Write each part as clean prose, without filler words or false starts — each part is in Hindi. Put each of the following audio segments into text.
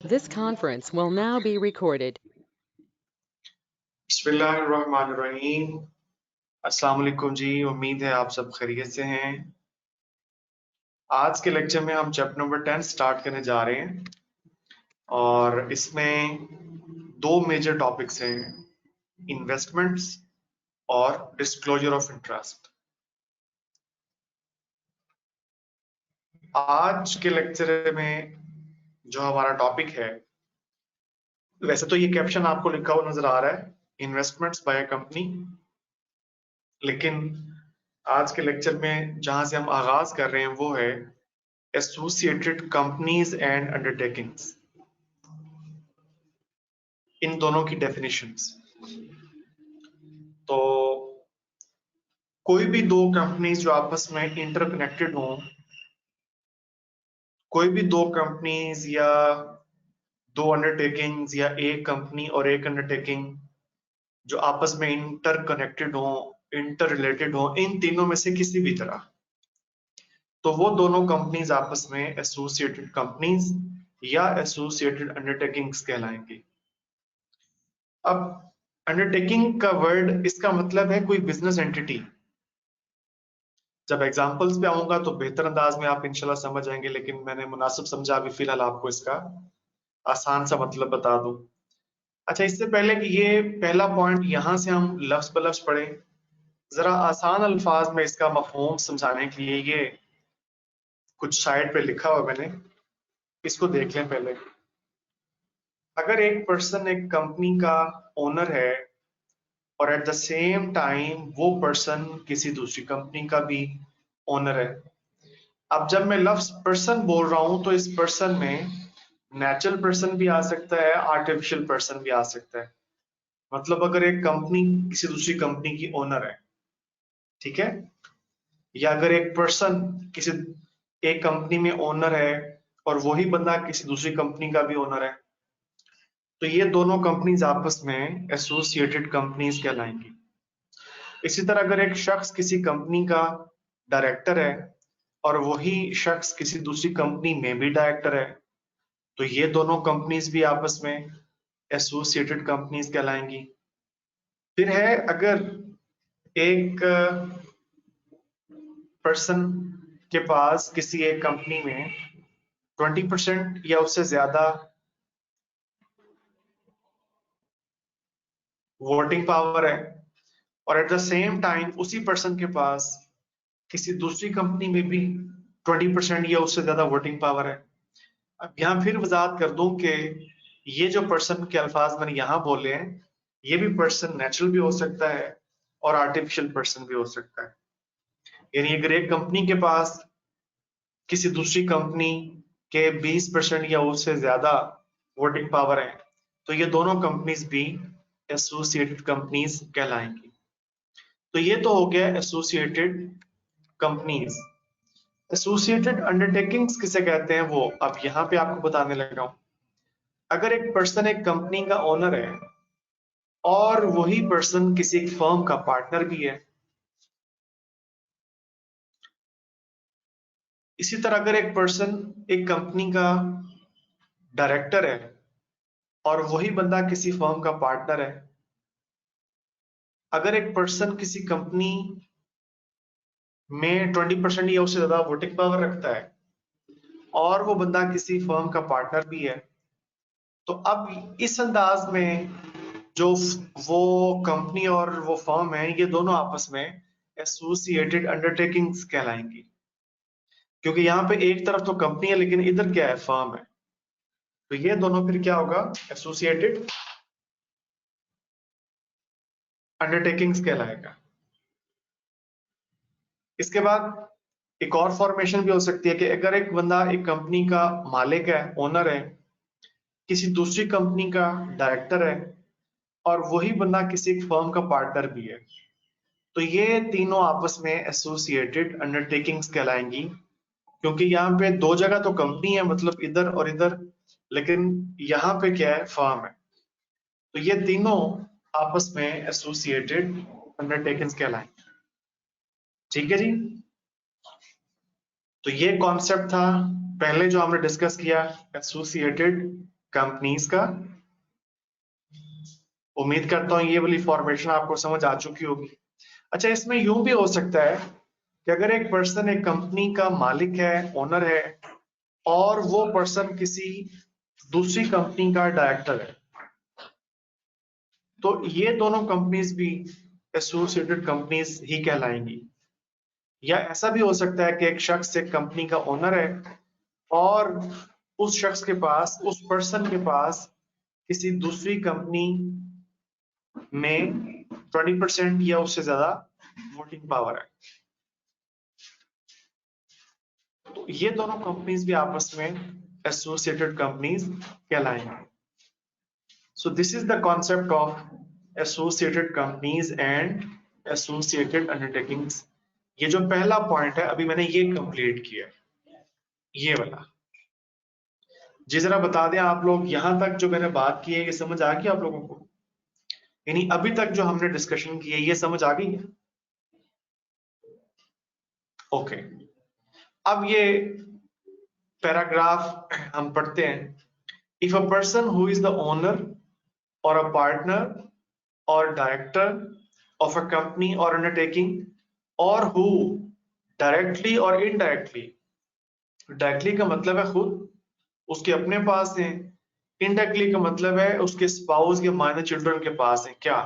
This conference will now be recorded. बिस्मिल्लाहिर्रहमानिर्रहीम। अस्सलाम वालेकुम जी, उम्मीद है आप सब खैरियत से हैं। आज के लेक्चर में हम चैप्टर नंबर 10 स्टार्ट करने जा रहे हैं और इसमें दो मेजर टॉपिक्स हैं, इन्वेस्टमेंट्स और डिस्क्लोजर ऑफ इंटरेस्ट। आज के लेक्चर में जो हमारा टॉपिक है, वैसे तो ये कैप्शन आपको लिखा हुआ नजर आ रहा है, इन्वेस्टमेंट्स बाय अ कंपनी, लेकिन आज के लेक्चर में जहां से हम आगाज कर रहे हैं वो है एसोसिएटेड कंपनीज एंड अंडरटेकिंग्स। इन दोनों की डेफिनेशंस। तो कोई भी दो कंपनीज जो आपस में इंटरकनेक्टेड हों, कोई भी दो कंपनीज या दो अंडरटेकिंग्स या एक कंपनी और एक अंडरटेकिंग जो आपस में इंटरकनेक्टेड हो, इंटर रिलेटेड हो, इन तीनों में से किसी भी तरह, तो वो दोनों कंपनीज आपस में एसोसिएटेड कंपनीज या एसोसिएटेड अंडरटेकिंग्स कहलाएंगी। अब अंडरटेकिंग का वर्ड, इसका मतलब है कोई बिजनेस एंटिटी। जब एग्जांपल्स पे आऊंगा तो बेहतर अंदाज में आप इंशाल्लाह समझ जाएंगे, लेकिन मैंने मुनासिब समझा अभी फिलहाल आपको इसका आसान सा मतलब बता दूं। अच्छा, इससे पहले कि ये पहला पॉइंट यहां से हम लफ्ज ब लफ्ज पढ़े, जरा आसान अल्फाज में इसका मफहूम समझाने के लिए ये कुछ साइड पे लिखा हुआ मैंने, इसको देख लें पहले। अगर एक पर्सन एक कंपनी का ओनर है और एट द सेम टाइम वो पर्सन किसी दूसरी कंपनी का भी ओनर है। अब जब मैं लफ्ज पर्सन बोल रहा हूं तो इस पर्सन में नेचुरल पर्सन भी आ सकता है, आर्टिफिशियल पर्सन भी आ सकता है। मतलब अगर एक कंपनी किसी दूसरी कंपनी की ओनर है, ठीक है, या अगर एक पर्सन किसी एक कंपनी में ओनर है और वही बंदा किसी दूसरी कंपनी का भी ओनर है, तो ये दोनों कंपनीज आपस में एसोसिएटेड कंपनीज कहलाएंगी। इसी तरह अगर एक शख्स किसी कंपनी का डायरेक्टर है और वही शख्स किसी दूसरी कंपनी में भी डायरेक्टर है, तो ये दोनों कंपनीज भी आपस में एसोसिएटेड कंपनीज कहलाएंगी। फिर है, अगर एक पर्सन के पास किसी एक कंपनी में 20% या उससे ज्यादा वोटिंग पावर है और एट द सेम टाइम उसी पर्सन के पास किसी दूसरी कंपनी में भी 20% या उससे ज्यादा वोटिंग पावर है। अब यहाँ फिर वजाहत कर दूं कि ये जो पर्सन के अल्फाज मैंने यहाँ बोले हैं, ये भी पर्सन नेचुरल भी हो सकता है और आर्टिफिशियल पर्सन भी हो सकता है। यानी अगर एक कंपनी के पास किसी दूसरी कंपनी के 20% या उससे ज्यादा वोटिंग पावर है, तो ये दोनों कंपनीज भी एसोसिएटेड कंपनीज कहलाएंगी। तो ये तो हो गया एसोसिएटेड कंपनीज। एसोसिएटेड अंडरटेकिंग्स किसे कहते हैं वो अब यहाँ पे आपको बताने लगा हूं। अगर एक पर्सन एक कंपनी का ओनर है और वही पर्सन किसी एक फर्म का पार्टनर भी है, इसी तरह अगर एक पर्सन एक कंपनी का डायरेक्टर है और वही बंदा किसी फर्म का पार्टनर है, अगर एक पर्सन किसी कंपनी में 20% या उससे ज्यादा वोटिंग पावर रखता है और वो बंदा किसी फर्म का पार्टनर भी है, तो अब इस अंदाज में जो वो कंपनी और वो फर्म है, ये दोनों आपस में एसोसिएटेड अंडरटेकिंग्स कहलाएंगी। क्योंकि यहाँ पे एक तरफ तो कंपनी है लेकिन इधर क्या है, फर्म है, तो ये दोनों फिर क्या होगा, एसोसिएटेड अंडरटेकिंग्स कहलाएगा। इसके बाद एक और फॉर्मेशन भी हो सकती है कि अगर एक बंदा एक कंपनी का मालिक है, ओनर है, किसी दूसरी कंपनी का डायरेक्टर है और वही बंदा किसी एक फर्म का पार्टनर भी है, तो ये तीनों आपस में एसोसिएटेड अंडरटेकिंग्स कहलाएंगी। क्योंकि यहाँ पे दो जगह तो कंपनी है, मतलब इधर और इधर, लेकिन यहाँ पे क्या है, फर्म है, तो ये तीनों आपस में एसोसिएटेड अंडरटेकिंग्स कहलाएंगे। ठीक है जी। तो ये कॉन्सेप्ट था पहले जो हमने डिस्कस किया, एसोसिएटेड कंपनीज का। उम्मीद करता हूं ये वाली फॉर्मेशन आपको समझ आ चुकी होगी। अच्छा, इसमें यूं भी हो सकता है कि अगर एक पर्सन एक कंपनी का मालिक है, ओनर है, और वो पर्सन किसी दूसरी कंपनी का डायरेक्टर है, तो ये दोनों कंपनीज भी एसोसिएटेड कंपनीज ही कहलाएंगी। या ऐसा भी हो सकता है कि एक शख्स एक कंपनी का ओनर है और उस शख्स के पास, उस पर्सन के पास किसी दूसरी कंपनी में 20% या उससे ज्यादा वोटिंग पावर है। तो ये दोनों कंपनीज भी आपस में एसोसिएटेड कंपनीज कहलाएंगे। So this is the concept of associated companies and associated undertakings. ये जो पहला पॉइंट है अभी मैंने ये कंप्लीट किया, ये वाला। जी जरा बता दें आप लोग, यहां तक जो मैंने बात की है ये समझ आ गई आप लोगों को? यानी अभी तक जो हमने डिस्कशन की है ये समझ आ गई है? ओके, अब ये पैराग्राफ हम पढ़ते हैं। If a person who is the owner और अ पार्टनर और डायरेक्टर ऑफ अ कंपनी और अंडरटेकिंग, और हु डायरेक्टली और इनडायरेक्टली, डायरेक्टली का मतलब है खुद उसके अपने पास है, इनडायरेक्टली का मतलब है उसके स्पाउस या माइनर चिल्ड्रन के पास है, क्या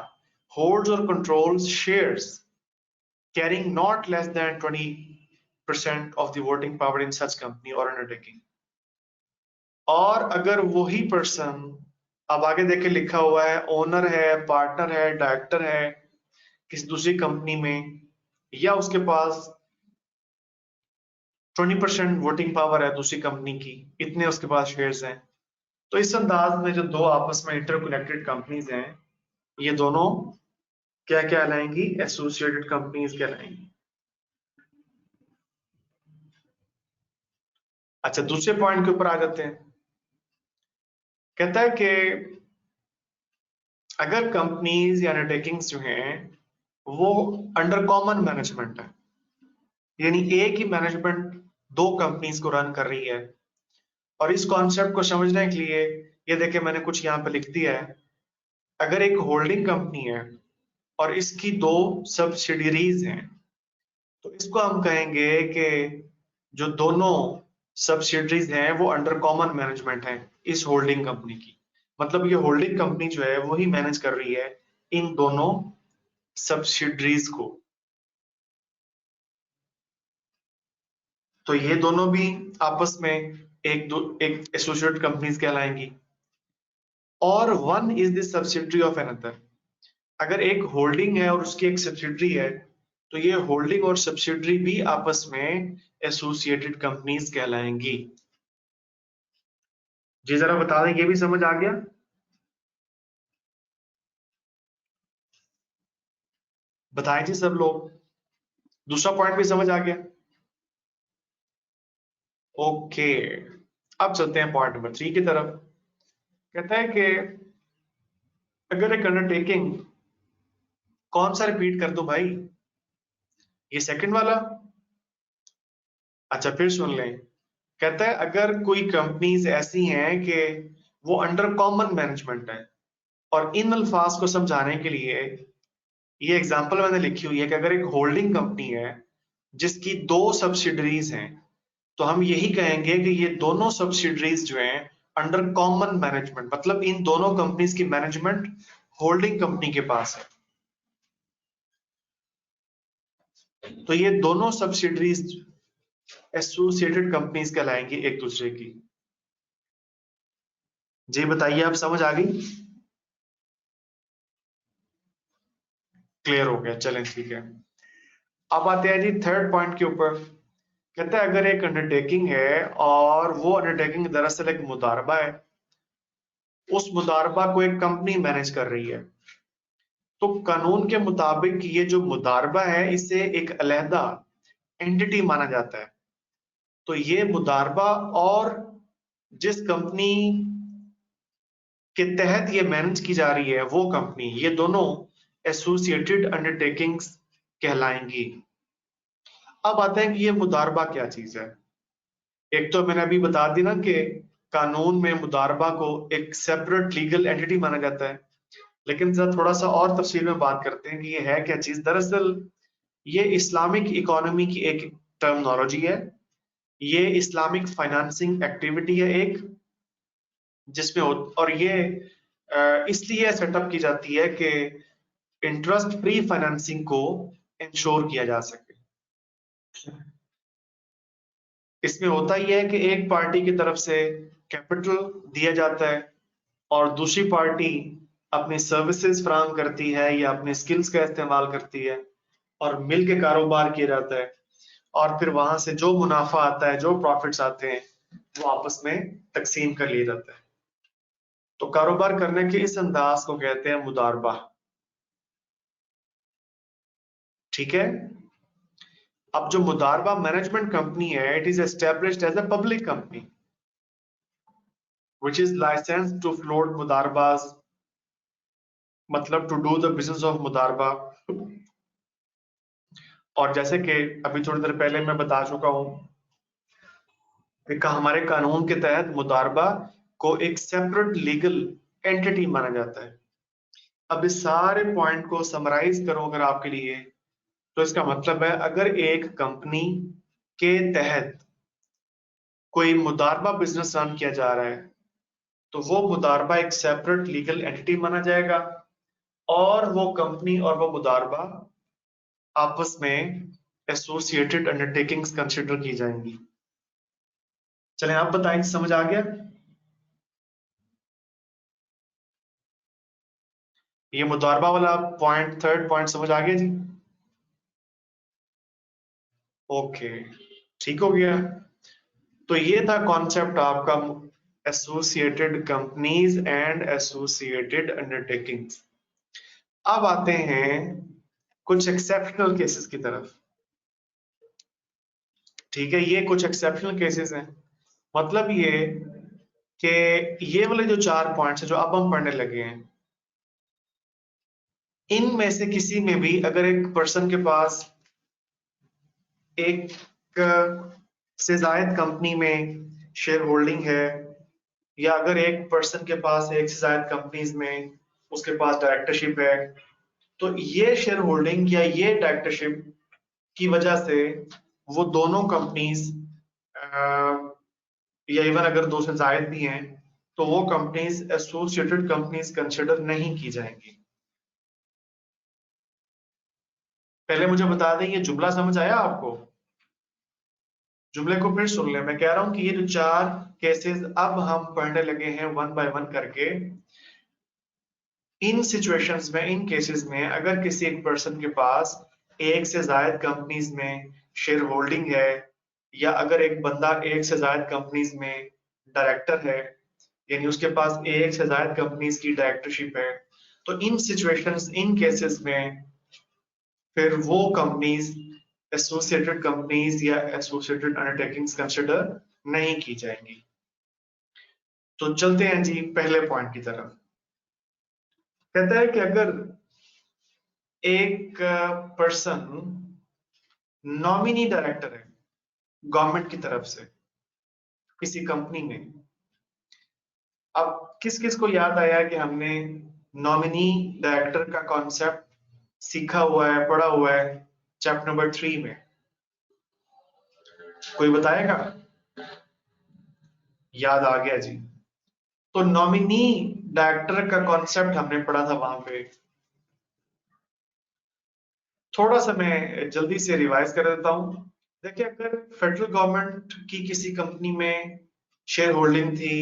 होल्ड्स और controls shares carrying not less than 20% of the voting power in such company or undertaking। और अगर वही पर्सन, अब आगे देखे लिखा हुआ है ओनर है, पार्टनर है, डायरेक्टर है किसी दूसरी कंपनी में, या उसके पास 20% वोटिंग पावर है दूसरी कंपनी की, इतने उसके पास शेयर्स हैं, तो इस अंदाज में जो दो आपस में इंटरकनेक्टेड कंपनीज हैं, ये दोनों क्या कहलाएंगी? Associated companies कहलाएंगी। अच्छा, दूसरे पॉइंट के ऊपर आ जाते हैं। कहता है कि अगर कंपनीज या अंडरटेकिंग्स जो हैं वो अंडर कॉमन मैनेजमेंट है, यानी एक ही मैनेजमेंट दो कंपनीज को रन कर रही है, और इस कॉन्सेप्ट को समझने के लिए ये देखिए मैंने कुछ यहाँ पे लिख दिया है। अगर एक होल्डिंग कंपनी है और इसकी दो सब्सिडियरीज हैं, तो इसको हम कहेंगे कि जो दोनों सब्सिडरीज हैं वो अंडर कॉमन मैनेजमेंट है इस होल्डिंग कंपनी की। मतलब ये होल्डिंग कंपनी जो है वही मैनेज कर रही है इन दोनों सब्सिडरीज को। तो ये दोनों भी आपस में एक एसोसिएटेड कंपनीज कहलाएंगी। और one is the subsidiary of another, अगर एक होल्डिंग है और उसकी एक सब्सिडरी है, तो ये होल्डिंग और सब्सिडरी भी आपस में एसोसिएटेड कंपनीज कहलाएंगी। जी जरा बता दें, ये भी समझ आ गया? बताएं जी सब लोग, दूसरा पॉइंट भी समझ आ गया? ओके, अब चलते हैं पॉइंट नंबर 3 की तरफ। कहता है कि अगर एक अंडरटेकिंग, कौन सा रिपीट कर दो भाई? ये सेकंड वाला? अच्छा फिर सुन लें। कहता है अगर कोई कंपनीज ऐसी हैं कि वो अंडर कॉमन मैनेजमेंट है, और इन अल्फाज को समझाने के लिए ये एग्जांपल मैंने लिखी हुई है कि अगर एक होल्डिंग कंपनी है जिसकी दो सब्सिडरीज हैं, तो हम यही कहेंगे कि ये दोनों सब्सिडरीज जो हैं अंडर कॉमन मैनेजमेंट, मतलब इन दोनों कंपनीज की मैनेजमेंट होल्डिंग कंपनी के पास है। तो ये दोनों सब्सिडरीज एसोसिएटेड कंपनीज कहलाएंगी एक दूसरे की। जी बताइए, आप समझ आ गई? क्लियर हो गया, चलें ठीक है। अब आते हैं जी थर्ड पॉइंट के ऊपर। कहता है अगर एक अंडरटेकिंग है और वो अंडरटेकिंग दरअसल एक मुदारबा है, उस मुदारबा को एक कंपनी मैनेज कर रही है, तो कानून के मुताबिक ये जो मुदारबा है इसे एक अलहदा एंटिटी माना जाता है। तो ये मुदारबा और जिस कंपनी के तहत ये मैनेज की जा रही है वो कंपनी, ये दोनों एसोसिएटेड अंडरटेकिंग्स कहलाएंगी। अब आते हैं कि ये मुदारबा क्या चीज है। एक तो मैंने अभी बता दी ना कि कानून में मुदारबा को एक सेपरेट लीगल एंटिटी माना जाता है, लेकिन जरा थोड़ा सा और तफसील में बात करते हैं कि ये है क्या चीज। दरअसल ये इस्लामिक इकोनॉमी की एक टर्मिनोलॉजी है, ये इस्लामिक फाइनेंसिंग एक्टिविटी है एक, जिसमें और ये इसलिए सेटअप की जाती है कि इंटरेस्ट फ्री फाइनेंसिंग को इंश्योर किया जा सके। इसमें होता ही है कि एक पार्टी की तरफ से कैपिटल दिया जाता है और दूसरी पार्टी अपनी सर्विसेज फराहम करती है या अपने स्किल्स का इस्तेमाल करती है और मिल के कारोबार किया जाता है, और फिर वहां से जो मुनाफा आता है, जो प्रॉफिट्स आते हैं, वो आपस में तकसीम कर लिया जाता है। तो कारोबार करने के इस अंदाज को कहते हैं मुदारबा। ठीक है। अब जो मुदारबा मैनेजमेंट कंपनी है, it is established as a public company which is licensed to float मुदारबाज, मतलब to do the business of मुदारबा। और जैसे कि अभी थोड़ी देर पहले मैं बता चुका हूं कि हमारे कानून के तहत मुदारबा को एक सेपरेट लीगल एंटिटी माना जाता है। अब इस सारे पॉइंट को समराइज करूं अगर आपके लिए, तो इसका मतलब है अगर एक कंपनी के तहत कोई मुदारबा बिजनेस रन किया जा रहा है, तो वो मुदारबा एक सेपरेट लीगल एंटिटी माना जाएगा और वो कंपनी और वो मुदारबा आपस में एसोसिएटेड अंडरटेकिंग्स कंसिडर की जाएंगी। चलें आप बताएं, समझ आ गया? ये मुदारबा वाला पॉइंट, थर्ड पॉइंट समझ आ गया जी? ओके, ठीक हो गया। तो ये था कॉन्सेप्ट आपका associated companies and associated undertakings. अब आते हैं कुछ एक्सेप्शनल केसेस की तरफ। ठीक है, ये कुछ एक्सेप्शनल केसेस हैं, मतलब ये कि ये वाले जो 4 पॉइंट्स हैं जो अब हम पढ़ने लगे हैं, इनमें से किसी में भी अगर एक पर्सन के पास एक से जायद कंपनी में शेयर होल्डिंग है, या अगर एक पर्सन के पास एक से जायद कंपनीज में उसके पास डायरेक्टरशिप है, तो ये शेयर होल्डिंग या ये डायरेक्टरशिप की वजह से वो दोनों कंपनीज, या इवन अगर 2 से जायद भी हैं, तो वो कंपनीज एसोसिएटेड कंपनीज कंसिडर नहीं की जाएंगी। पहले मुझे बता दें, ये जुमला समझ आया आपको? जुमले को फिर सुन ले। मैं कह रहा हूं कि ये जो 4 केसेस अब हम पढ़ने लगे हैं वन बाय वन करके, इन सिचुएशंस में, इन केसेस में अगर किसी एक पर्सन के पास एक से ज्यादा कंपनीज में शेयर होल्डिंग है, या अगर एक बंदा एक से ज्यादा कंपनीज में डायरेक्टर है, यानी उसके पास एक से ज्यादा कंपनीज की डायरेक्टरशिप है, तो इन सिचुएशंस, इन केसेस में फिर वो कंपनीज एसोसिएटेड कंपनीज या एसोसिएटेड अंडरटेकिंग्स कंसिडर नहीं की जाएंगी। तो चलते हैं जी पहले पॉइंट की तरफ। कहता है कि अगर एक पर्सन नॉमिनी डायरेक्टर है गवर्नमेंट की तरफ से किसी कंपनी में, अब किस किस को याद आया कि हमने नॉमिनी डायरेक्टर का कॉन्सेप्ट सीखा हुआ है, पढ़ा हुआ है चैप्टर नंबर 3 में? कोई बताएगा? याद आ गया जी। तो नॉमिनी डायरेक्टर का कॉन्सेप्ट हमने पढ़ा था वहां पे। थोड़ा सा मैं जल्दी से रिवाइज कर देता हूं। देखिए, अगर फेडरल गवर्नमेंट की किसी कंपनी में शेयर होल्डिंग थी,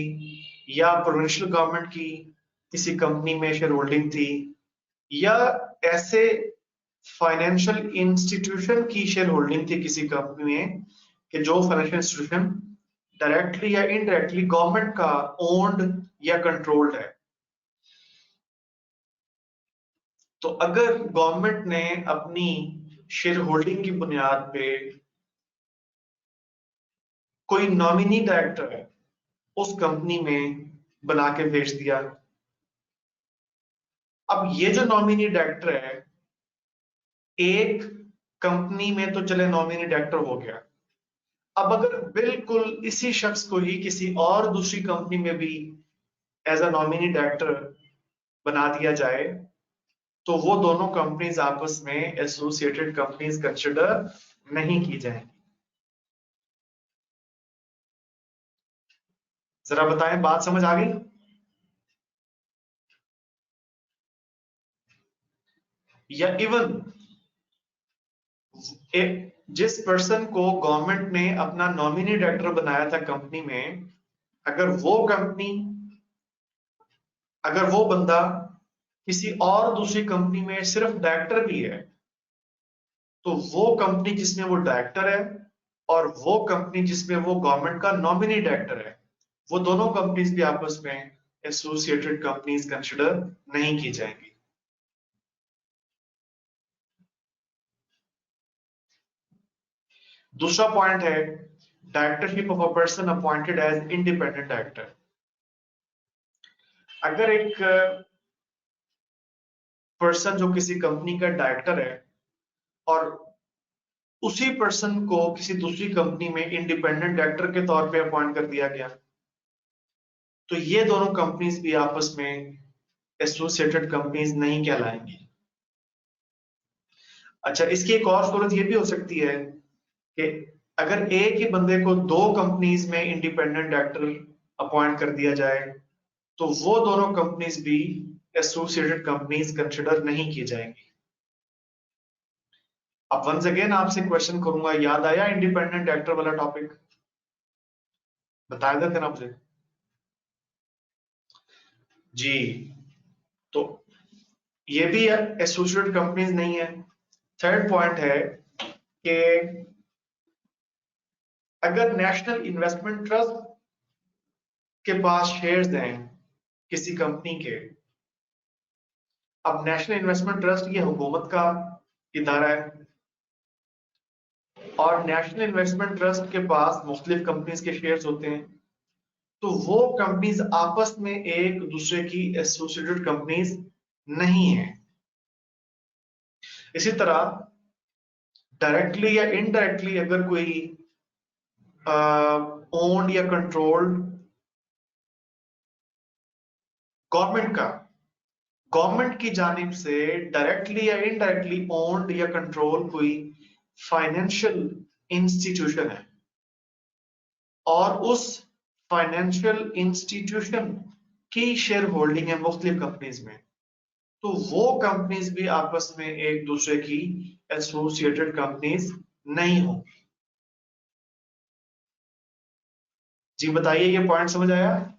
या प्रोविंशियल गवर्नमेंट की किसी कंपनी में शेयर होल्डिंग थी, या ऐसे फाइनेंशियल इंस्टीट्यूशन की शेयर होल्डिंग थी किसी कंपनी में कि जो फाइनेंशियल इंस्टीट्यूशन डायरेक्टली या इनडायरेक्टली गवर्नमेंट का ओन्ड या कंट्रोल्ड है, तो अगर गवर्नमेंट ने अपनी शेयर होल्डिंग की बुनियाद पे कोई नॉमिनी डायरेक्टर उस कंपनी में बना के भेज दिया, अब ये जो नॉमिनी डायरेक्टर है, एक कंपनी में तो चले नॉमिनी डायरेक्टर हो गया, अब अगर बिल्कुल इसी शख्स को ही किसी और दूसरी कंपनी में भी एज अ नॉमिनी डायरेक्टर बना दिया जाए तो वो दोनों कंपनीज आपस में एसोसिएटेड कंपनीज कंसिडर नहीं की जाएंगी। जरा बताएं, बात समझ आ गई? या इवन जिस पर्सन को गवर्नमेंट ने अपना नॉमिनी डायरेक्टर बनाया था कंपनी में, अगर वो बंदा किसी और दूसरी कंपनी में सिर्फ डायरेक्टर भी है, तो वो कंपनी जिसमें वो डायरेक्टर है और वो कंपनी जिसमें वो गवर्नमेंट का नॉमिनी डायरेक्टर है, वो दोनों कंपनीज भी आपस में एसोसिएटेड कंपनीज कंसिडर नहीं की जाएंगी। दूसरा पॉइंट है directorship of a person appointed as independent director. अगर एक पर्सन जो किसी कंपनी का डायरेक्टर है और उसी पर्सन को किसी दूसरी कंपनी में इंडिपेंडेंट डायरेक्टर के तौर पे अपॉइंट कर दिया गया, तो ये दोनों कंपनीज भी आपस में एसोसिएटेड कंपनीज नहीं कहलाएंगी। अच्छा, इसकी एक और सूरत ये भी हो सकती है कि अगर एक ही बंदे को दो कंपनीज में इंडिपेंडेंट डायरेक्टर अपॉइंट कर दिया जाए तो वो दोनों कंपनीज भी एसोसिएटेड कंपनीज कंसिडर नहीं की जाएंगी। अब वंस अगेन आपसे क्वेश्चन करूंगा, याद आया इंडिपेंडेंट डायरेक्टर वाला टॉपिक? बताया था ना मुझे जी। तो ये भी एसोसिएटेड कंपनीज नहीं है। थर्ड पॉइंट है कि अगर नेशनल इन्वेस्टमेंट ट्रस्ट के पास शेयर्स हैं किसी कंपनी के, अब नेशनल इन्वेस्टमेंट ट्रस्ट ये हुकूमत का इदारा है और नेशनल इन्वेस्टमेंट ट्रस्ट के पास मुख्तलिफ कंपनीज के शेयर्स होते हैं, तो वो कंपनीज आपस में एक दूसरे की एसोसिएटेड कंपनीज नहीं है। इसी तरह डायरेक्टली या इनडायरेक्टली अगर कोई ओन्ड या कंट्रोल्ड गवर्नमेंट की जानिब से डायरेक्टली या इनडायरेक्टली ओन्ड या कंट्रोल कोई फाइनेंशियल इंस्टीट्यूशन है और उस फाइनेंशियल इंस्टीट्यूशन की शेयर होल्डिंग है मुख्तलिफ कंपनीज में, तो वो कंपनीज भी आपस में एक दूसरे की एसोसिएटेड कंपनीज नहीं होंगी। जी बताइए, ये पॉइंट समझ आया?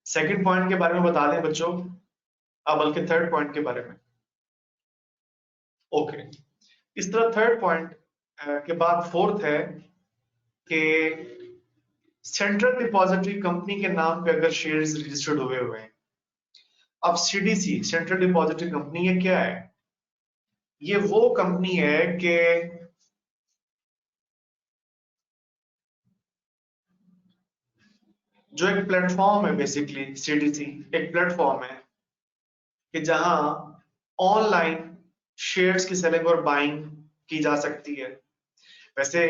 सेकंड पॉइंट के बारे में बता दें बच्चों, अब बल्कि थर्ड पॉइंट के बारे में। ओके, इस तरह थर्ड पॉइंट के बाद फोर्थ है कि सेंट्रल डिपॉजिटरी कंपनी के नाम पे अगर शेयर्स रजिस्टर्ड हुए हैं। अब सीडीसी सेंट्रल डिपॉजिटरी कंपनी ये क्या है? ये वो कंपनी है कि जो एक प्लेटफॉर्म है, बेसिकली सीडीसी एक प्लेटफॉर्म है कि जहां ऑनलाइन शेयर्स की सेलिंग और बाइंग की जा सकती है। वैसे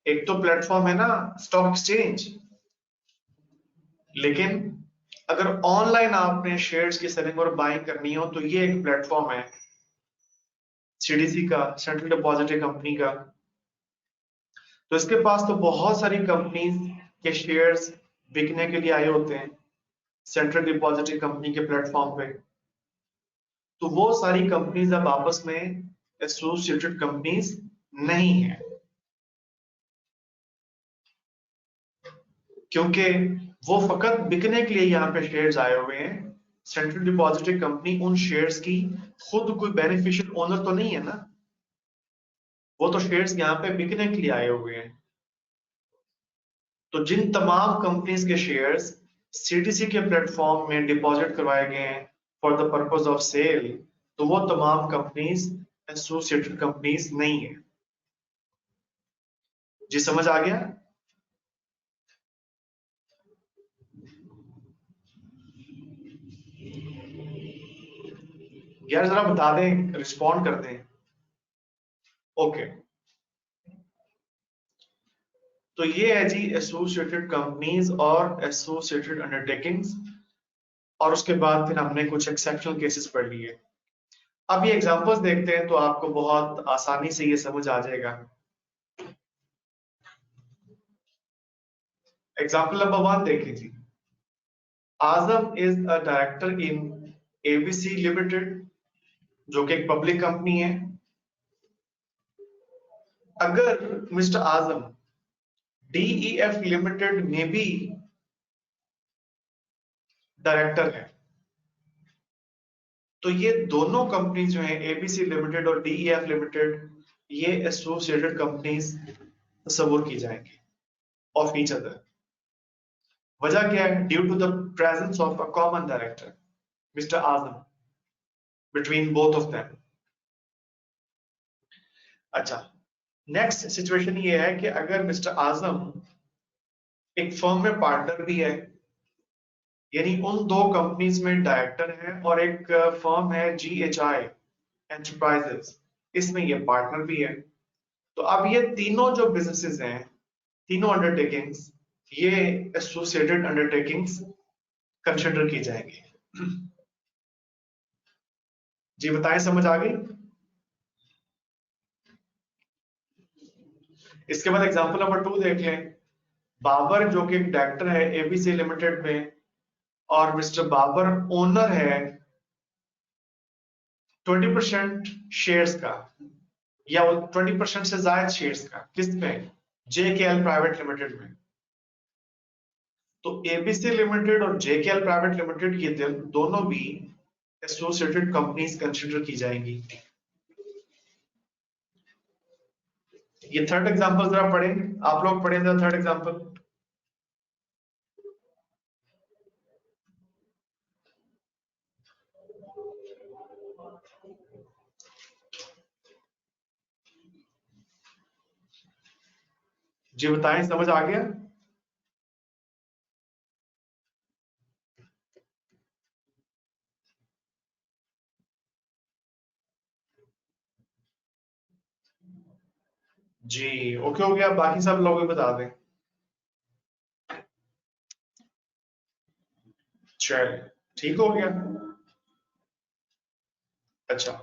एक तो प्लेटफॉर्म है ना स्टॉक एक्सचेंज, लेकिन अगर ऑनलाइन आपने शेयर्स की सेलिंग और बाइंग करनी हो तो ये एक प्लेटफॉर्म है सीडीसी का, सेंट्रल डिपॉजिटरी कंपनी का। तो इसके पास तो बहुत सारी कंपनीज के शेयर्स बिकने के लिए आए होते हैं सेंट्रल डिपॉजिटरी कंपनी के प्लेटफॉर्म पे। तो वो सारी कंपनीज अब आपस में एसोसिएटेड कंपनीज नहीं है, क्योंकि वो फकत बिकने के लिए यहाँ पे शेयर्स आए हुए हैं। सेंट्रल डिपॉजिटरी कंपनी उन शेयर्स की खुद कोई बेनिफिशियल ओनर तो नहीं है ना, वो तो शेयर्स यहाँ पे बिकने के लिए आए हुए हैं। तो जिन तमाम कंपनीज के शेयर्स सीडीसी के प्लेटफॉर्म में डिपॉजिट करवाए गए हैं for the purpose of sale, तो वो तमाम कंपनीज एसोसिएटेड कंपनीज नहीं है। जी समझ आ गया? यार जरा बता दें, रिस्पॉन्ड कर दें। ओके, तो ये है जी एसोसिएटेड कंपनीज और एसोसिएटेड अंडरटेकिंग्स, और उसके बाद फिर हमने कुछ एक्सेप्शनल केसेस पढ़ लिए। अब ये एग्जांपल्स देखते हैं तो आपको बहुत आसानी से ये समझ आ जाएगा। एग्जांपल नंबर 1 देखिए जी। Azam is a director in ABC limited, जो कि एक पब्लिक कंपनी है। अगर मिस्टर आजम डीईएफ लिमिटेड में भी डायरेक्टर है, तो ये दोनों कंपनी जो है एबीसी लिमिटेड और डीईएफ लिमिटेड, ये एसोसिएटेड कंपनीज तस्वुर की जाएंगी ऑफ ईच अदर। वजह क्या है? Due to the presence of a common director mister Azam between both of them. अच्छा, नेक्स्ट सिचुएशन ये है कि अगर मिस्टर आजम एक फर्म में पार्टनर भी है, यानी उन दो कंपनीज में डायरेक्टर है, और एक फर्म है जीएचआई एंटरप्राइजेस, इसमें ये पार्टनर भी है, तो अब ये तीनों जो बिजनेसेस हैं, तीनों अंडरटेकिंग्स, ये एसोसिएटेड अंडरटेकिंग्स कंसिडर की जाएंगी। जी बताएं, समझ आ गई? इसके बाद एग्जांपल नंबर 2 देख लें। बाबर जो कि एक डायरेक्टर है एबीसी लिमिटेड में, और मिस्टर बाबर ओनर है 20% शेयर्स का, या 20% से ज्यादा शेयर्स का, किसमें? जेकेएल प्राइवेट लिमिटेड में। तो एबीसी लिमिटेड और जेकेएल प्राइवेट लिमिटेड ये दोनों भी एसोसिएटेड कंपनीज कंसिडर की जाएंगी। ये थर्ड एग्जांपल जरा पढ़ें, आप लोग पढ़ें जरा थर्ड एग्जांपल। जी बताएं, समझ आ गया? जी ओके हो गया, बाकी सब लोग भी बता दें। चल ठीक हो गया। अच्छा,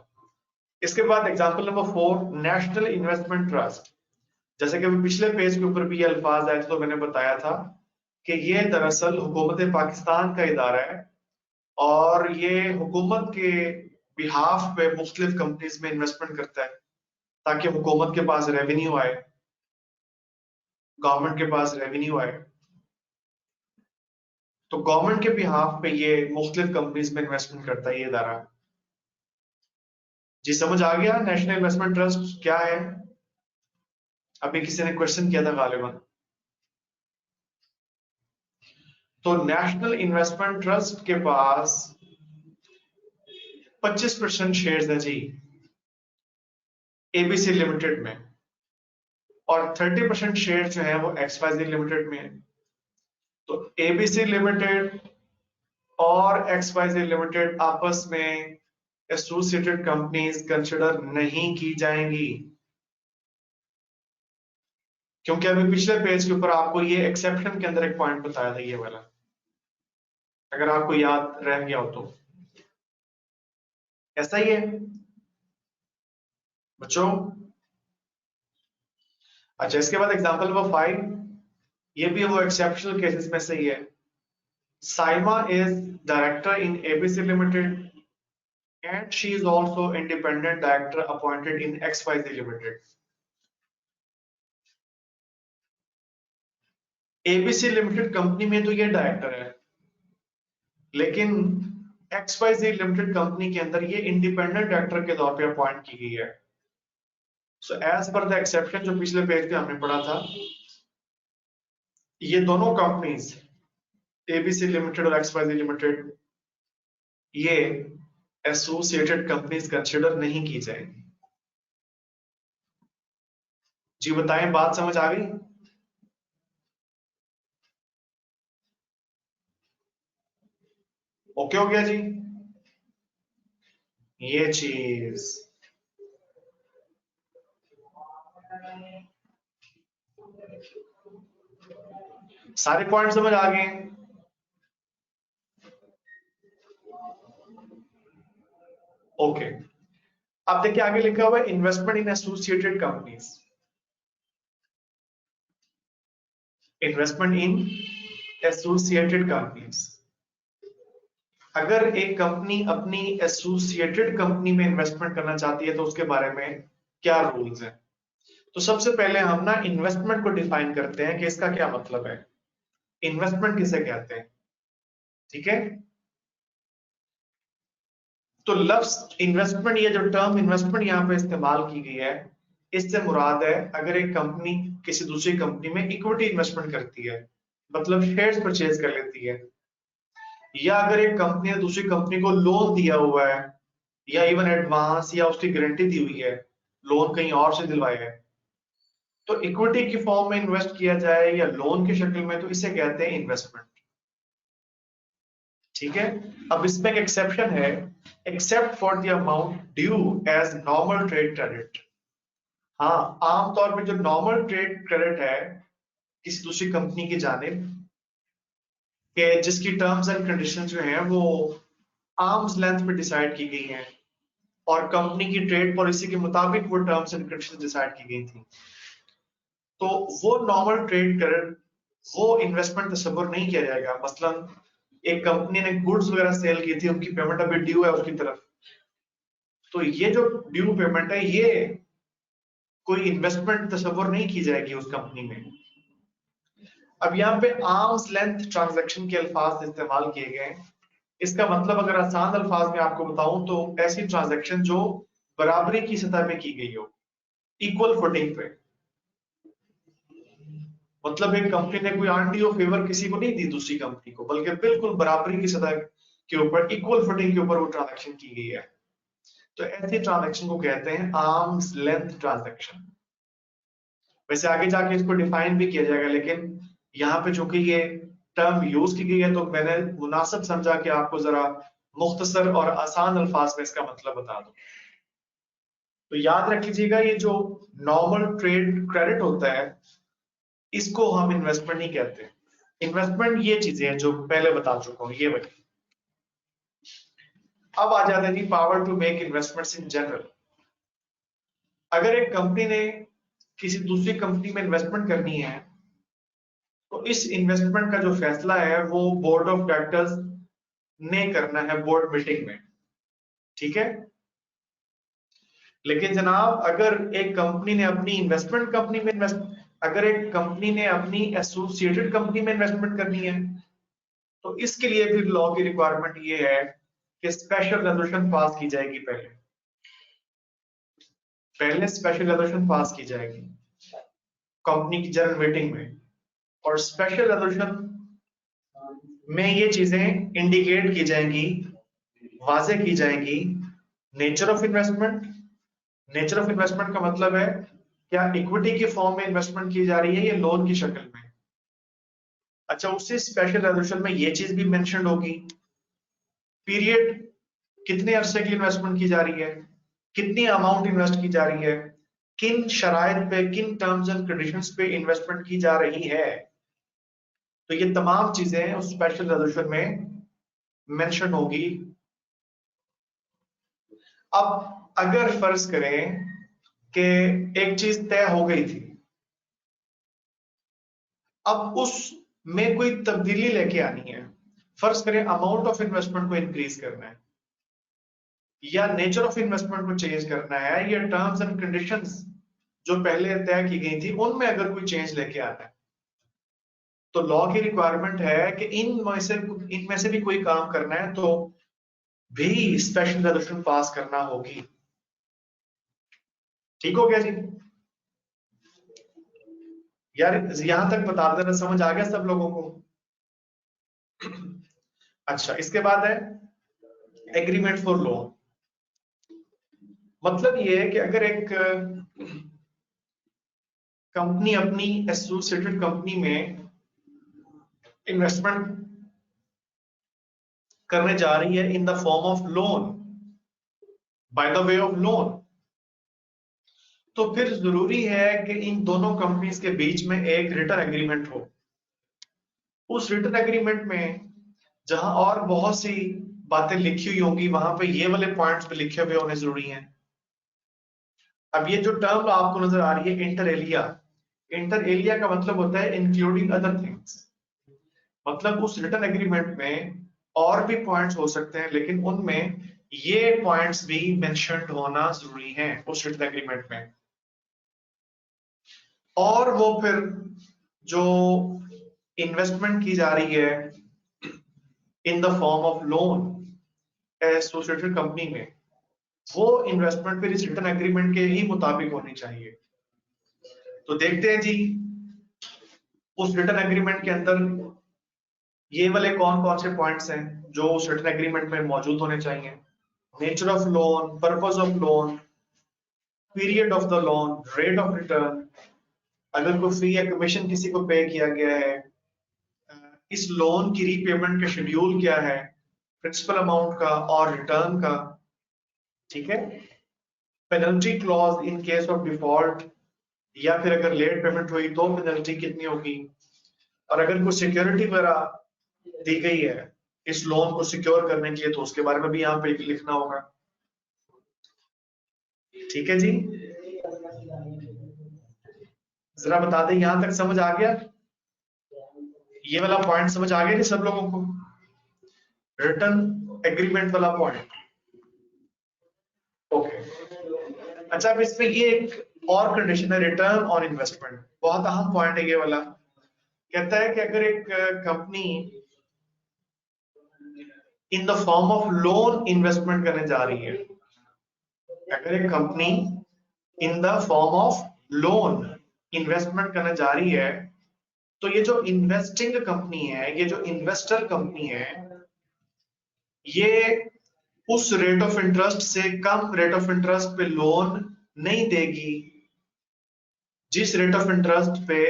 इसके बाद example number 4, national investment trust. जैसे कि अभी पिछले पेज के ऊपर भी ये अल्फाज आए थे, तो मैंने बताया था कि ये दरअसल हुकूमत पाकिस्तान का इदारा है, और ये हुकूमत के बिहाफ पे मुख्तलिफ कंपनीज में इन्वेस्टमेंट करता है, ताकि हुकूमत के पास रेवेन्यू आए, गवर्नमेंट के पास रेवेन्यू आए। तो गवर्नमेंट के बिहाफ पे ये मुख्तलिफ कंपनीज में इन्वेस्टमेंट करता है ये इदारा। जी समझ आ गया नेशनल इन्वेस्टमेंट ट्रस्ट क्या है? अभी किसी ने क्वेश्चन किया था गालिबन। तो नेशनल इन्वेस्टमेंट ट्रस्ट के पास 25% शेयर्स है जी एबीसी लिमिटेड में, और 30% शेयर जो है वो एक्सवाईजी लिमिटेड में है। तो एबीसी लिमिटेड और एक्सवाईजी लिमिटेड आपस में एसोसिएटेड कंपनीज कंसिडर नहीं की जाएंगी, क्योंकि अभी पिछले पेज के ऊपर आपको ये एक्सेप्शन के अंदर एक पॉइंट बताया था, ये वाला, अगर आपको याद रह गया हो तो। ऐसा ही है बच्चों। अच्छा, इसके बाद एग्जांपल नंबर 5, ये भी वो एक्सेप्शनल केसेस में से ही है। Saima is director in ABC limited and she is also independent director appointed in XYZ Limited. ABC limited company में तो ये डायरेक्टर है, लेकिन XYZ लिमिटेड कंपनी के अंदर ये इंडिपेंडेंट डायरेक्टर के तौर पे अपॉइंट की गई है। So as per the exception जो पिछले पेज पे हमने पढ़ा था, ये दोनों कंपनीज एबीसी लिमिटेड और XYZ लिमिटेड, ये एसोसिएटेड कंपनीज कंसिडर नहीं की जाएंगी। जी बताएं, बात समझ आ गई? ओके हो गया जी ये चीज? सारे पॉइंट समझ आ गए? ओके, अब देखिए आगे लिखा हुआ है इन्वेस्टमेंट इन एसोसिएटेड कंपनीज। इन्वेस्टमेंट इन एसोसिएटेड कंपनीज, अगर एक कंपनी अपनी एसोसिएटेड कंपनी में इन्वेस्टमेंट करना चाहती है तो उसके बारे में क्या रूल्स हैं? तो सबसे पहले हम ना इन्वेस्टमेंट को डिफाइन करते हैं कि इसका क्या मतलब है, इन्वेस्टमेंट किसे कहते हैं। ठीक है, तो लफ्ज इन्वेस्टमेंट, ये जो टर्म इन्वेस्टमेंट यहाँ पे इस्तेमाल की गई है, इससे मुराद है अगर एक कंपनी किसी दूसरी कंपनी में इक्विटी इन्वेस्टमेंट करती है, मतलब शेयर्स परचेज कर लेती है, या अगर एक कंपनी ने दूसरी कंपनी को लोन दिया हुआ है, या इवन एडवांस या उसकी गारंटी दी हुई है, लोन कहीं और से दिलवाया है, तो इक्विटी की फॉर्म में इन्वेस्ट किया जाए या लोन की शक्ल में, तो इसे कहते हैं इन्वेस्टमेंट। ठीक है, अब इसमें एक एक्सेप्शन है, except for the amount due as normal trade credit. हाँ, आमतौर पे जो नॉर्मल ट्रेड क्रेडिट है किसी दूसरी कंपनी की जानिब के, जिसकी टर्म्स एंड कंडीशन जो है वो आर्म्स लेंथ पे डिसाइड की गई हैं और कंपनी की ट्रेड पॉलिसी के मुताबिक वो टर्म्स एंड कंडीशन डिसाइड की गई थी, तो वो नॉर्मल ट्रेड क्रेडिट, वो इन्वेस्टमेंट तस्वुर नहीं किया जाएगा। मसलन एक कंपनी ने गुड्स वगैरह सेल की थी, उनकी पेमेंट अभी ड्यू है उसकी तरफ, तो ये जो ड्यू पेमेंट है ये कोई इन्वेस्टमेंट तस्वुर नहीं की जाएगी उस कंपनी में। अब यहाँ पे आर्म्स लेंथ ट्रांजैक्शन के अल्फाज इस्तेमाल किए गए हैं। इसका मतलब अगर आसान अल्फाज में आपको बताऊं तो ऐसी ट्रांजैक्शन जो बराबरी की सतह पे की गई हो, इक्वल फुटिंग पे। मतलब एक कंपनी ने कोई आंटी फेवर किसी को नहीं दी दूसरी कंपनी को, बल्कि बिल्कुल बराबरी की सतह के ऊपर, इक्वल फुटिंग के ऊपर वो ट्रांजैक्शन की गई है, तो ऐसी ट्रांजैक्शन को कहते हैं आर्म्स लेंथ ट्रांजैक्शन। वैसे आगे जाके इसको डिफाइन भी किया जाएगा, लेकिन यहाँ पे चूंकि ये टर्म यूज की गई है तो मैंने मुनासिब समझा कि आपको जरा मुख्तसर और आसान अल्फाज में इसका मतलब बता दूं। तो याद रख लीजिएगा, ये जो नॉर्मल ट्रेड क्रेडिट होता है इसको हम इन्वेस्टमेंट नहीं कहते। इन्वेस्टमेंट ये चीजें हैं जो पहले बता चुका हूं, ये वही। अब आ जाते हैं जी power to make investments in general. अगर एक कंपनी ने किसी दूसरी कंपनी में इन्वेस्टमेंट करनी है तो इस इन्वेस्टमेंट का जो फैसला है वो बोर्ड ऑफ डायरेक्टर्स ने करना है बोर्ड मीटिंग में। ठीक है, लेकिन जनाब अगर एक कंपनी ने अपनी इन्वेस्टमेंट कंपनी में इन्वेस्ट, अगर एक कंपनी ने अपनी एसोसिएटेड कंपनी में इन्वेस्टमेंट करनी है तो इसके लिए फिर लॉ की रिक्वायरमेंट ये है कि स्पेशल रेजोल्यूशन पास की जाएगी। पहले स्पेशल रेजोल्यूशन पास की जाएगी कंपनी की जनरल मीटिंग में, और स्पेशल रेजोल्यूशन में ये चीजें इंडिकेट की जाएंगी, वाजे की जाएंगी। Nature of investment, nature of investment का मतलब है क्या इक्विटी के फॉर्म में इन्वेस्टमेंट की जा रही है या लोन की शक्ल में। अच्छा, उसी स्पेशल रेजोल्यूशन में ये चीज भी मेंशन होगी, पीरियड, कितने अरसे की इन्वेस्टमेंट की जा रही है, कितनी अमाउंट इन्वेस्ट की जा रही है, किन शराइत पे, किन टर्म्स एंड कंडीशंस पे इन्वेस्टमेंट की जा रही है। तो ये तमाम चीजें उस स्पेशल रेजोल्यूशन में मेंशन होगी। अब अगर फर्ज करें कि एक चीज तय हो गई थी, अब उसमें कोई तब्दीली लेके आनी है, फर्ज करें अमाउंट ऑफ इन्वेस्टमेंट को इंक्रीज करना है या नेचर ऑफ इन्वेस्टमेंट को चेंज करना है या टर्म्स एंड कंडीशंस जो पहले तय की गई थी उनमें अगर कोई चेंज लेके आना है, तो लॉ की रिक्वायरमेंट है कि इनमें से भी कोई काम करना है तो भी स्पेशल रेजोल्यूशन पास करना होगी। ठीक हो गया जी? यार यहां तक बता देना, समझ आ गया सब लोगों को? अच्छा, इसके बाद है एग्रीमेंट फॉर लोन। मतलब ये है कि अगर एक कंपनी अपनी एसोसिएटेड कंपनी में इन्वेस्टमेंट करने जा रही है in the form of loan, by the way of loan, तो फिर जरूरी है कि इन दोनों कंपनीज के बीच में एक रिटन एग्रीमेंट हो। उस रिटन एग्रीमेंट में जहां और बहुत सी बातें लिखी हुई होंगी वहां पे ये वाले पॉइंट्स पे लिखे हुए होने जरूरी हैं। अब ये जो टर्म आपको नजर आ रही है इंटर एलिया, इंटर एलिया का मतलब होता है इंक्लूडिंग अदर थिंग्स। मतलब उस रिटन एग्रीमेंट में और भी पॉइंट्स हो सकते हैं लेकिन उनमें ये पॉइंट्स भी मेंशन्ड होना जरूरी है उस रिटन एग्रीमेंट में। और वो फिर जो इन्वेस्टमेंट की जा रही है in the form of loan associated company में, वो इन्वेस्टमेंट फिर इस रिटन एग्रीमेंट के ही मुताबिक होनी चाहिए। तो देखते हैं जी उस रिटन एग्रीमेंट के अंदर ये वाले कौन कौन से पॉइंट्स हैं जो उस रिटन एग्रीमेंट में मौजूद होने चाहिए। Nature of loan, purpose of loan, period of the loan, rate of return, अगर कोई फी या कमीशन किसी को पे किया गया है, इस लोन की रीपेमेंट का शेड्यूल क्या है, प्रिंसिपल अमाउंट का और रिटर्न का। ठीक है, penalty clause in case of default, या फिर अगर लेट पेमेंट हुई तो पेनल्टी कितनी होगी, और अगर कोई सिक्योरिटी वगैरह दी गई है इस लोन को सिक्योर करने के लिए तो उसके बारे में भी यहाँ पे लिखना होगा। ठीक है जी, जरा बता दें यहां तक समझ आ गया? ये वाला पॉइंट समझ आ गया जी सब लोगों को? रिटर्न एग्रीमेंट वाला पॉइंट। ओके। अच्छा, अब इसमें ये एक और कंडीशन है, रिटर्न ऑन इन्वेस्टमेंट। बहुत अहम पॉइंट है ये वाला। कहता है कि अगर एक company in the form of loan investment करने जा रही है, अगर एक company in the form of loan investment करने जा रही है, तो ये जो इन्वेस्टिंग कंपनी है, ये जो इन्वेस्टर कंपनी है, ये उस रेट ऑफ इंटरेस्ट से कम रेट ऑफ इंटरेस्ट पे लोन नहीं देगी जिस रेट ऑफ इंटरेस्ट पे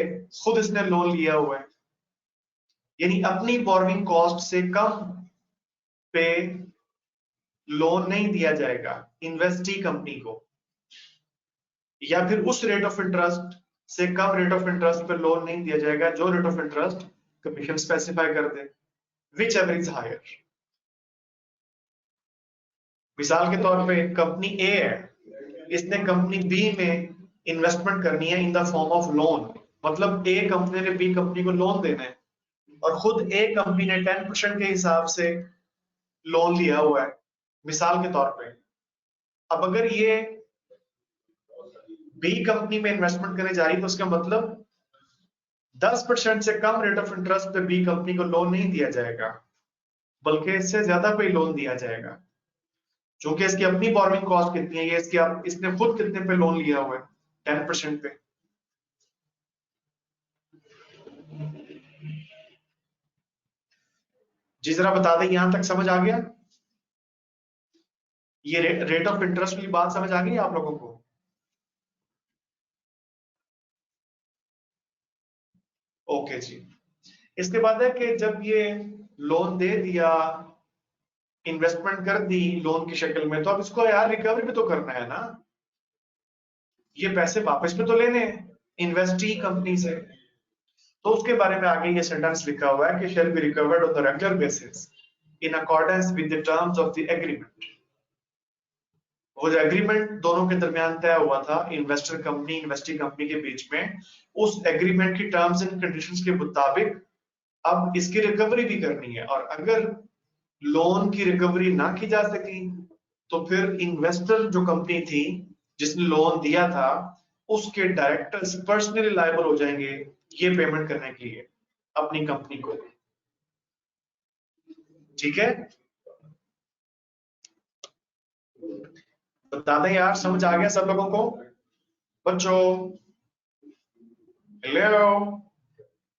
खुद इसने लोन लिया हुआ है। यानी अपनी बोरोइंग कॉस्ट से कम पे लोन नहीं दिया जाएगा इन्वेस्टी कंपनी को, या फिर उस रेट ऑफ इंटरेस्ट से कम रेट ऑफ इंटरेस्ट पे लोन नहीं दिया जाएगा जो rate of interest commission specify कर दे, विच एवर इज हायर। मिसाल के तौर पे कंपनी ए है, इसने कंपनी बी में इन्वेस्टमेंट करनी है in the form of loan. मतलब ए कंपनी ने बी कंपनी को लोन देना है और खुद ए कंपनी ने 10% के हिसाब से लोन लिया हुआ है मिसाल के तौर पे। अब अगर ये बी कंपनी में इन्वेस्टमेंट करने जा रही है तो उसका मतलब 10% से कम रेट ऑफ इंटरेस्ट पे बी कंपनी को लोन नहीं दिया जाएगा, बल्कि इससे ज्यादा पे लोन दिया जाएगा। क्योंकि इसकी अपनी बोरोइंग कॉस्ट कितनी है, ये इसने खुद कितने पे लोन लिया हुआ है, 10% पे। जी जरा बता दें यहां तक समझ आ गया? ये रेट ऑफ इंटरेस्ट वाली बात समझ आ गई आप लोगों को? ओके जी। इसके बाद है कि जब ये लोन दे दिया, इन्वेस्टमेंट कर दी लोन की शक्ल में, तो अब इसको यार रिकवरी भी तो करना है ना, ये पैसे वापस भी तो लेने हैं इन्वेस्टी कंपनी से। तो उसके बारे में आगे ये सेंटेंस लिखा हुआ है कि shall be recovered on the regular basis in accordance with the terms of the agreement. वो जो एग्रीमेंट दोनों के दरमियान तय हुआ था इन्वेस्टर कंपनी इन्वेस्टी कंपनी के बीच में, उस एग्रीमेंट की टर्म्स एंड कंडीशंस के मुताबिक अब इसकी रिकवरी भी करनी है। और अगर लोन की रिकवरी ना की जा सकी तो फिर इन्वेस्टर जो कंपनी थी जिसने लोन दिया था, उसके डायरेक्टर्स पर्सनली लायबल हो जाएंगे ये पेमेंट करने के लिए अपनी कंपनी को। ठीक है, बता दें यार समझ आ गया सब लोगों को? बच्चों हेलो,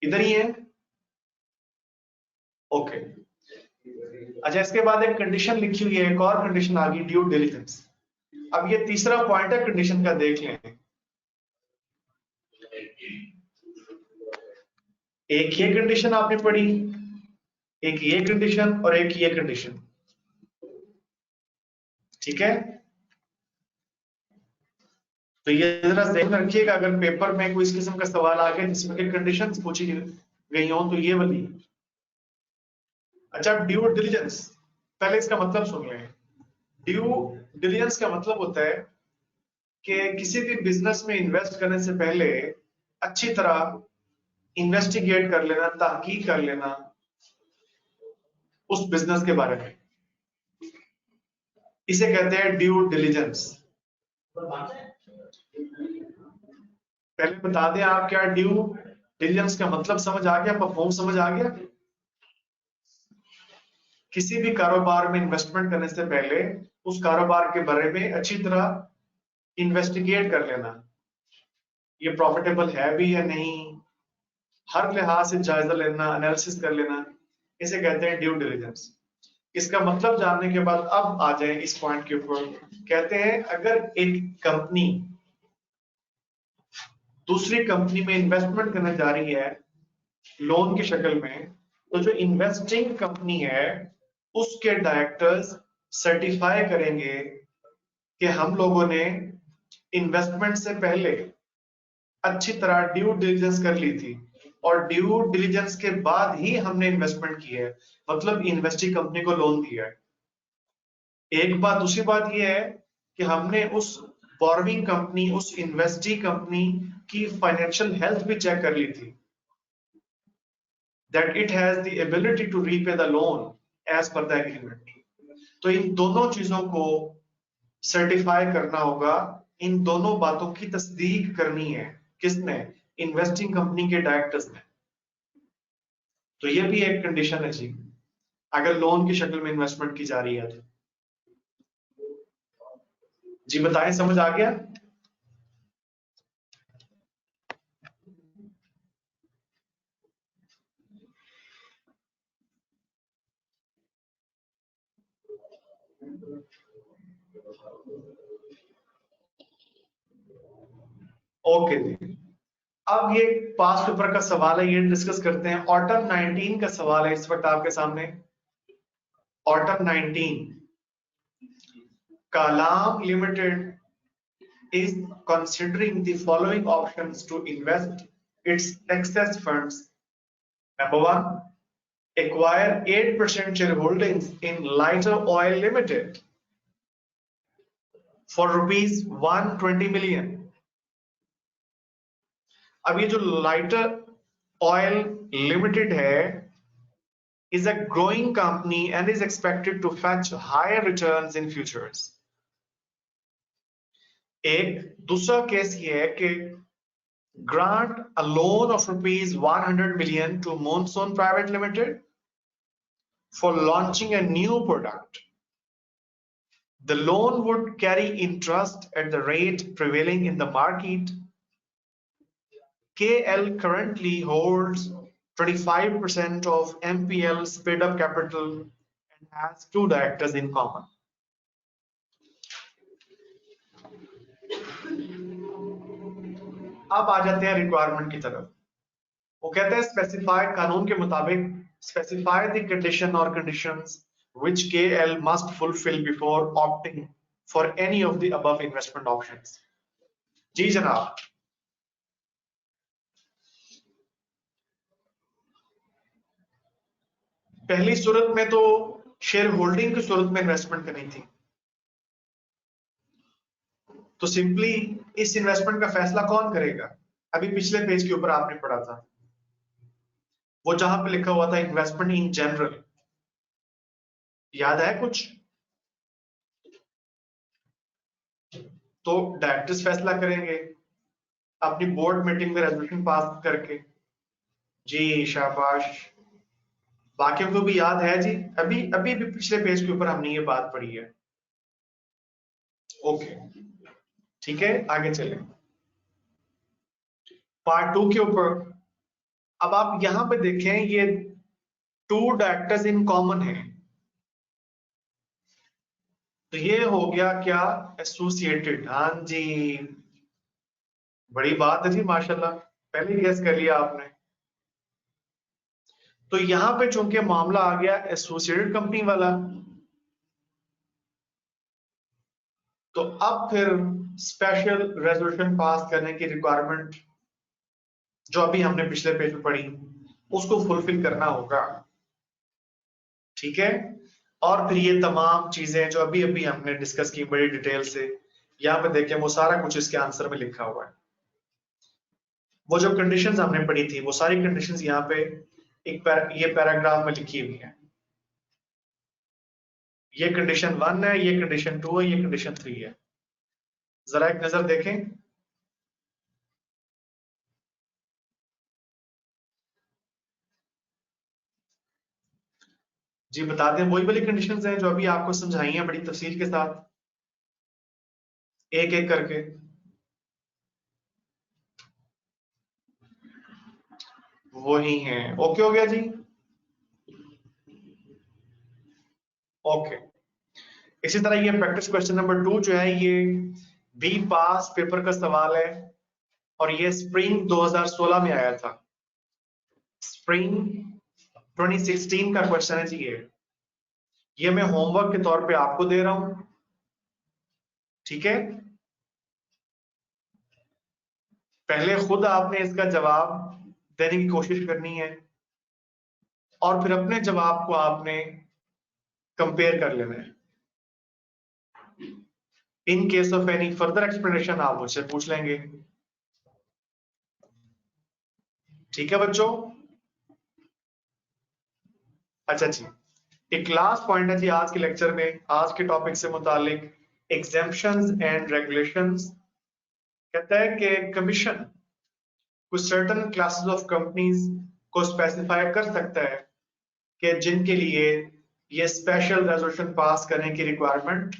इधर ही है? ओके। अच्छा, इसके बाद एक कंडीशन लिखी हुई है, एक और कंडीशन आ गई, ड्यू डिलिजेंस। अब ये तीसरा पॉइंट है कंडीशन का, देख लें। एक ये कंडीशन आपने पढ़ी, एक ये कंडीशन और एक ये कंडीशन। ठीक है, तो ये जरा ध्यान रखिएगा, अगर पेपर में कोई इस किस्म का सवाल आ गया जिसमें कि कंडीशंस पूछी गई हो तो ये वाली। अच्छा, ड्यू डिलिजेंस, पहले इसका मतलब सुन लें। ड्यू डिलिजेंस का मतलब होता है कि किसी भी बिजनेस में इन्वेस्ट करने से पहले अच्छी तरह इन्वेस्टिगेट कर लेना, तहकीक कर लेना उस बिजनेस के बारे में, इसे कहते हैं ड्यू डिलिजेंस। पहले बता दें आप, क्या ड्यू डिलिजेंस का मतलब समझ आ गया, परफॉर्म समझ आ गया? किसी भी कारोबार में इन्वेस्टमेंट करने से पहले उस कारोबार के बारे में अच्छी तरह इन्वेस्टिगेट कर लेना, ये प्रॉफिटेबल है भी या नहीं, हर लिहाज से जायजा लेना, एनालिसिस कर लेना, इसे कहते हैं ड्यू डिलिजेंस। इसका मतलब जानने के बाद अब आ जाए इस पॉइंट के ऊपर। कहते हैं अगर एक कंपनी दूसरी कंपनी में इन्वेस्टमेंट करने जा रही है लोन की शक्ल में, तो जो इन्वेस्टिंग कंपनी है उसके डायरेक्टर्स सर्टिफाई करेंगे कि हम लोगों ने इन्वेस्टमेंट से पहले अच्छी तरह ड्यू डिलिजेंस कर ली थी और ड्यू डिलिजेंस के बाद ही हमने इन्वेस्टमेंट की है, मतलब इन्वेस्टिंग कंपनी को लोन दिया है। एक बात, दूसरी बात यह है कि हमने उस बोरोइंग कंपनी, उस इन्वेस्टी कंपनी की फाइनेंशियल हेल्थ भी चेक कर ली थी, that it has the ability to repay the loan as per the agreement। तो इन दोनों चीजों को सर्टिफाई करना होगा, इन दोनों बातों की तस्दीक करनी है। किसने? इन्वेस्टिंग कंपनी के डायरेक्टर्स ने। तो ये भी एक कंडीशन है जी, अगर लोन की शक्ल में इन्वेस्टमेंट की जा रही है तो। जी बताएं, समझ आ गया? ओके जी, अब ये पास पेपर का सवाल है, ये डिस्कस करते हैं। ऑटम 19 का सवाल है इस वक्त आपके सामने। Autumn 19, Kalam Limited is considering the following options to invest its excess funds. Number one, acquire 8% shareholdings in Lighter Oil Limited for rupees 120 million. अब ये जो लाइटर ऑयल लिमिटेड है is a growing company and is expected to fetch higher returns in futures. एक दूसरा केस ये है कि grant a loan of rupees 100 million to Monsoon Private Limited for launching a new product. The loan would carry interest at the rate prevailing in the market. KL currently holds 25% of MPL's paid-up capital and has 2 directors in common. अब आ जाते हैं रिक्वायरमेंट की तरफ। वो कहते हैं स्पेसिफाई, कानून के मुताबिक स्पेसिफाई द कंडीशन और conditions which KL must fulfill before opting for any of the above investment options. जी जनाब, पहली सूरत में तो शेयर होल्डिंग की सूरत में इन्वेस्टमेंट करनी थी, तो सिंपली इस इन्वेस्टमेंट का फैसला कौन करेगा? अभी पिछले पेज के ऊपर आपने पढ़ा था, वो जहां पे लिखा हुआ था इन्वेस्टमेंट इन जनरल, याद है कुछ? तो डायरेक्टर्स फैसला करेंगे अपनी बोर्ड मीटिंग में रेजोल्यूशन पास करके। जी शाबाश, बाकियों को भी याद है जी? अभी अभी भी पिछले पेज के ऊपर हमने ये बात पढ़ी है। ओके ठीक है, आगे चलें पार्ट 2 के ऊपर। अब आप यहां पे देखें, ये 2 डायरेक्टर्स इन कॉमन है, तो ये हो गया क्या? एसोसिएटेड। हाँ जी, बड़ी बात है जी, माशाल्लाह, पहले गेस कर लिया आपने। तो यहां पे चूंकि मामला आ गया एसोसिएटेड कंपनी वाला, तो अब फिर स्पेशल रेजोल्यूशन पास करने की रिक्वायरमेंट जो अभी हमने पिछले पेज में पढ़ी उसको फुलफिल करना होगा, ठीक है। और फिर ये तमाम चीजें जो अभी अभी हमने डिस्कस की बड़ी डिटेल से, यहाँ पे देखें वो सारा कुछ इसके आंसर में लिखा हुआ है। वो जो कंडीशंस हमने पढ़ी थी वो सारी कंडीशंस यहाँ पे ये पैराग्राफ में लिखी हुई है। ये कंडीशन 1 है, ये कंडीशन 2 है, ये कंडीशन 3 है। जरा एक नजर देखें। जी बता दें, वही वाली कंडीशंस हैं जो अभी आपको समझाई हैं बड़ी तफसील के साथ, एक एक करके। वही हैं। ओके हो गया जी। ओके। इसी तरह ये प्रैक्टिस क्वेश्चन नंबर 2 जो है ये बी पास पेपर का सवाल है और ये स्प्रिंग 2016 में आया था। स्प्रिंग 2016 का क्वेश्चन है जी ये मैं होमवर्क के तौर पे आपको दे रहा हूं, ठीक है। पहले खुद आपने इसका जवाब देने की कोशिश करनी है और फिर अपने जवाब को आपने कंपेयर कर लेना है। In case of any further explanation आप मुझसे पूछ लेंगे, ठीक है बच्चों। अच्छा जी, एक लास्ट पॉइंट है जी आज के लेक्चर में, आज के टॉपिक से मुतालिक एग्जेम्पशंस एंड रेगुलेशंस। कहता है कि कमीशन कुछ सर्टेन क्लासेस ऑफ कंपनीज को स्पेसिफाई कर सकता है कि जिनके लिए ये स्पेशल रेजोल्यूशन पास करने की रिक्वायरमेंट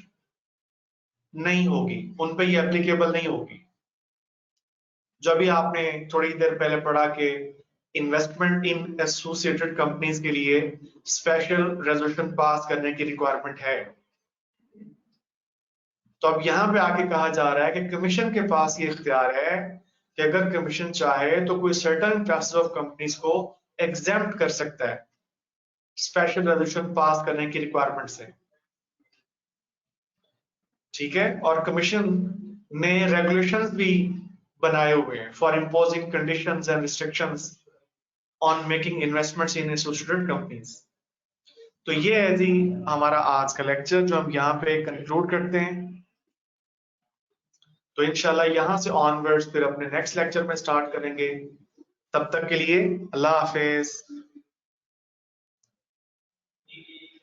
नहीं होगी, उन पे ये एप्लीकेबल नहीं होगी। जो अभी आपने थोड़ी देर पहले पढ़ा कि इन्वेस्टमेंट इन एसोसिएटेड कंपनीज के लिए स्पेशल रेजोल्यूशन पास करने की रिक्वायरमेंट है। तो अब यहां पे आके कहा जा रहा है कि कमीशन के पास ये इख्तियार है कि अगर कमीशन चाहे तो कोई सर्टेन क्लासेस ऑफ कंपनीज को एग्जेम्प्ट कर सकता है स्पेशल रेजोल्यूशन पास करने की रिक्वायरमेंट से, ठीक है। और कमीशन ने रेगुलेशंस भी बनाए हुए हैं for imposing conditions and restrictions on making investments in associated companies. तो ये है जी हमारा आज का लेक्चर जो हम यहाँ पे कंक्लूड करते हैं। तो इंशाल्लाह यहाँ से ऑनवर्ड्स फिर अपने नेक्स्ट लेक्चर में स्टार्ट करेंगे। तब तक के लिए अल्लाह हाफिज।